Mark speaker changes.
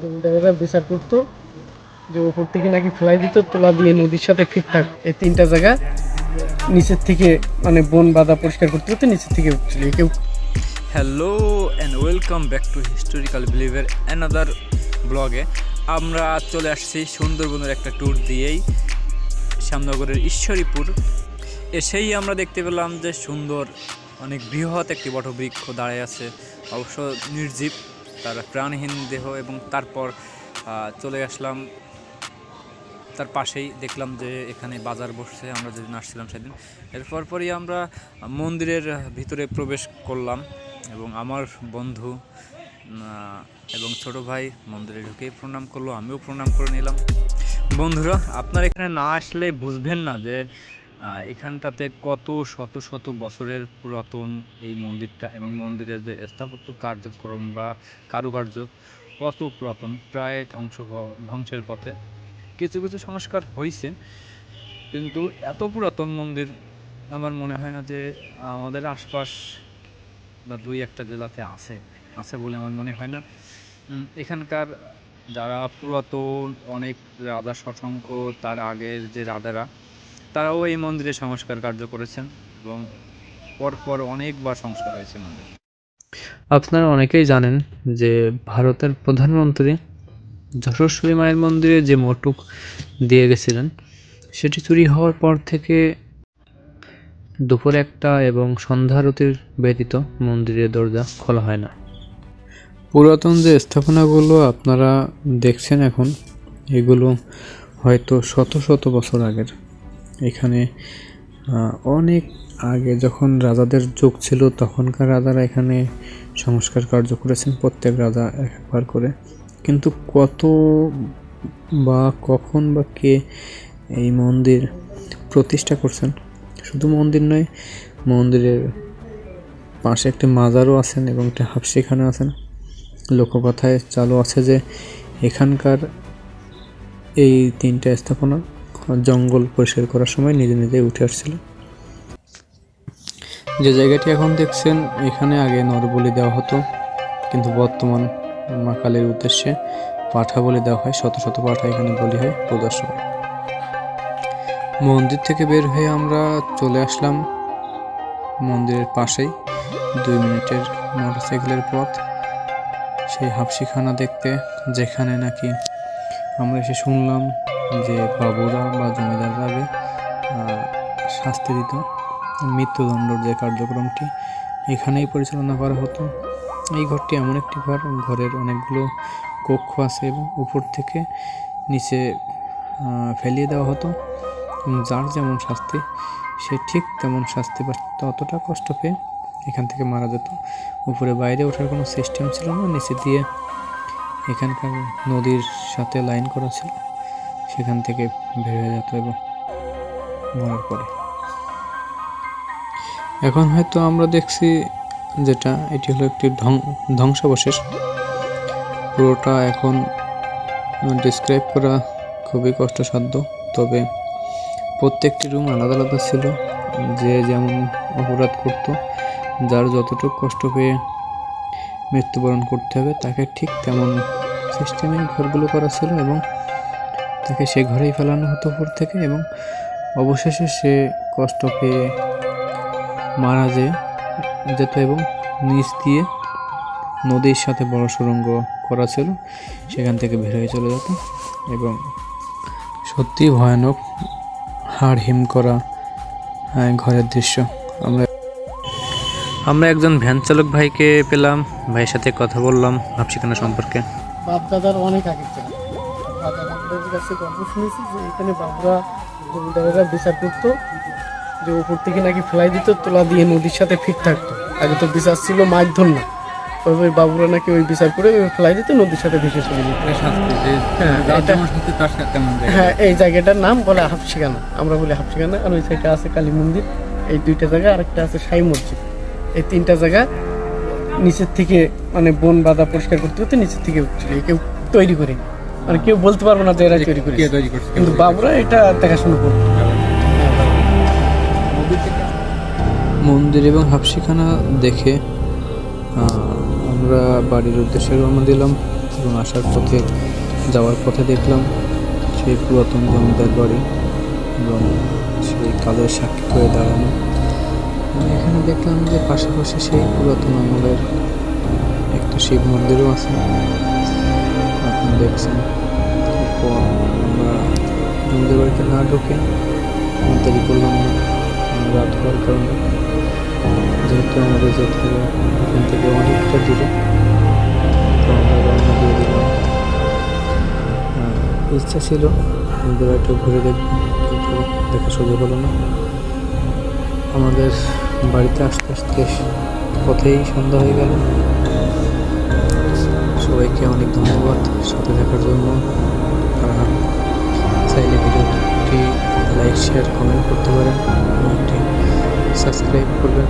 Speaker 1: জমিদারেরা বিচার করতো যে উপর থেকে নাকি ফেলাই দিত, তোলা দিয়ে নদীর সাথে ঠিকঠাক এই তিনটা জায়গা নিচের থেকে মানে বন বাঁধা পরিষ্কার করতে করতে নিচের থেকে উঠছিল কেউ।
Speaker 2: Hello and welcome back to historical বিলিভের অ্যানাদার ব্লগে। আমরা চলে আসছি সুন্দরবনের একটা ট্যুর দিয়েই শ্যামনগরের ঈশ্বরীপুর। এসেই আমরা দেখতে পেলাম যে সুন্দর অনেক বৃহৎ একটি বটবৃক্ষ দাঁড়িয়ে আছে, অবশ্য নির্জীব, তার প্রাণহীন দেহ। এবং তারপর চলে আসলাম তার পাশেই, দেখলাম যে এখানে বাজার বসছে, আমরা যেদিন আসছিলাম সেদিন। এরপর পরই আমরা মন্দিরের ভিতরে প্রবেশ করলাম এবং আমার বন্ধু এবং ছোট ভাই মন্দিরে ঢুকেই প্রণাম করলো, আমিও প্রণাম করে নিলাম। বন্ধুরা, আপনারা এখানে না আসলে বুঝবেন না যে এখানটাতে কত শত শত বছরের পুরাতন এই মন্দিরটা, এবং মন্দিরের যে স্থাপত্য কার্যক্রম বা কারুকার্য কত পুরাতন, প্রায় ধ্বংসের পথে। কিছু কিছু সংস্কার হয়েছে, কিন্তু এত পুরাতন মন্দির আমার মনে হয় না যে আমাদের আশপাশ বা দুই একটা জেলাতে আছে বলে আমার মনে হয় না। এখানকার যারা পুরাতন অনেক রাজা শশাঙ্ক, তার আগের যে রাজারা, তারাও এই মন্দিরে সংস্কার কার্য করেছেন এবং পরপর অনেকবার সংস্কার হয়েছে মন্দির। আপনারা অনেকেই জানেন যে ভারতের প্রধানমন্ত্রী যশস্বী মায়ের মন্দিরে যে মোটুক দিয়ে গেছিলেন, সেটি চুরি হওয়ার পর থেকে দুপুর 1টা এবং সন্ধ্যা আরতির ব্যতীত মন্দিরের দরজা খোলা হয় না। পুরাতন যে স্থাপনাগুলো আপনারা দেখছেন এখন, এগুলো হয়তো শত শত বছর আগের। এখানে অনেক আগে যখন রাজাদের যুগ ছিল, তখনকার রাজারা এখানে সংস্কার কার্য করেছেন, প্রত্যেক রাজা একবার করে। কিন্তু কত বা কখন বা কে এই মন্দির প্রতিষ্ঠা করছেন, শুধু মন্দির নয়, মন্দিরের পাশে একটি মাজারও আছেন এবং একটি হাফসিখানা আছেন। লোককথায় চালু আছে যে এখানকার এই তিনটা স্থাপনা জঙ্গল পরিষ্কার করার সময় নিজে নিজেই উঠে আসছিল। যে জায়গাটি এখন দেখছেন, এখানে আগে নরবলি দেওয়া হতো, কিন্তু বর্তমান মা কালীর উদ্দেশ্যে পাঠা বলি দেওয়া হয়। শত শত পাঠা এখানে বলি হয় পূজার সময়। মন্দির থেকে বের হয়ে আমরা চলে আসলাম মন্দিরের পাশেই 2 মিনিটের মোটরসাইকেলের পথ সেই হাফসিখানা দেখতে, যেখানে নাকি আমরা এসে শুনলাম যে বাবুরা বা জমিদাররা আগে শাস্তি দিত, মৃত্যুদণ্ডর যে কার্যক্রমটি এখানেই পরিচালনা করা হতো। এই ঘরটি এমন একটি ঘর, ঘরের অনেকগুলো কক্ষ আছে এবং উপর থেকে নিচে ফেলিয়ে দেওয়া হতো। যার যেমন শাস্তি, সে ঠিক তেমন শাস্তি বা ততটা কষ্ট পেয়ে এখান থেকে মারা যেত। উপরে বাইরে ওঠার কোনো সিস্টেম ছিল না, নিচে দিয়ে এখানকার নদীর সাথে লাইন করা ছিল, সেখান থেকে বের হয়ে যেত এবং মরার পরে। এখন হয়তো আমরা দেখছি যেটা, এটি হলো একটি ধ্বংসাবশেষ। পুরোটা এখন ডিসক্রাইব করা খুবই কষ্টসাধ্য, তবে প্রত্যেকটি রুম আলাদা আলাদা ছিল। যে যেমন অপরাধ করত, যার যতটুকু কষ্ট পেয়ে মৃত্যুবরণ করতে হবে, তাকে ঠিক তেমন সিস্টেমে ঘরগুলো করা ছিল এবং তাকে সে ঘরেই ফেলানো হতো উপর থেকে, এবং অবশেষে সে কষ্ট পেয়ে মারা যেত এবং নিচ দিয়ে নদীর সাথে বড় সুড়ঙ্গ করা ছিল, সেখান থেকে বের হয়ে চলে যেত। এবং সত্যি ভয়ানক, হাড় হিম করা ঘরের দৃশ্য। আমরা একজন ভ্যান চালক ভাইকে পেলাম, ভাইয়ের সাথে কথা বললাম হাফসিখানা সম্পর্কে।
Speaker 1: বাপ দাদার অনেক আগের ছিল, দাদাদের কাছে গল্প শুনেছি যে এখানে বাবুরা জমিদারেরা বিচার করতো যে উপর থেকে নাকি ফেলাই দিত, তোলা দিয়ে নদীর সাথে ফিট থাকতো। আগে তো বিচার ছিল মারধর না, ওই বাবুরা নাকি ওই বিচার করে ফেলাই দিত, নদীর সাথে ভেসে চলে যেত। হ্যাঁ, এই জায়গাটার নাম বলে হাফসিখানা, আমরা বলি হাফসিখানা। আর ওই সাইডে আছে কালী মন্দির, এই 2টা জায়গা, আরেকটা আছে সাই মসজিদ। এই 3টা জায়গা নিচের থেকে মানে বন বাঁধা পরিষ্কার করতে করতে নিচের থেকে উঠছিল কেউ তৈরি করে, মানে কেউ বলতে পারবো না যে এরা তৈরি করে, কিন্তু বাবুরা এটা দেখাশোনা করতো।
Speaker 3: মন্দির এবং হাফসিখানা দেখে আমরা বাড়ির উদ্দেশ্যে রওনা দিলাম। এবং আসার পথে যাওয়ার পথে দেখলাম সেই পুরাতন জমিদার বাড়ি এবং সেই কালের সাক্ষী হয়ে দাঁড়ানো। এখানে দেখলাম যে পাশাপাশি সেই পুরাতন আমলের একটা শিব মন্দিরও আছে, আপনারা দেখছেন। এরপর আমরা জমিদার বাড়িতে না ঢুকে দেরি করলাম না, রাত হওয়ার কারণে, যেহেতু আমাদের যেতে হবে এখান থেকে অনেকটা দূরে, তো আমরা রওনা দিয়ে দিলাম। ইচ্ছা ছিল জমিদার বাড়িটা ঘুরে দেখব, কিন্তু দেখা সুযোগ হলো না। আমাদের বাড়িতে আসতে আসতে পথেই সন্ধ্যা হয়ে গেল। সবাইকে অনেক ধন্যবাদ সাথে থাকার জন্য। আপনারা চাইলে ভিডিওটি লাইক, শেয়ার, কমেন্ট করতে পারেন এবং একটি সাবস্ক্রাইব করবেন।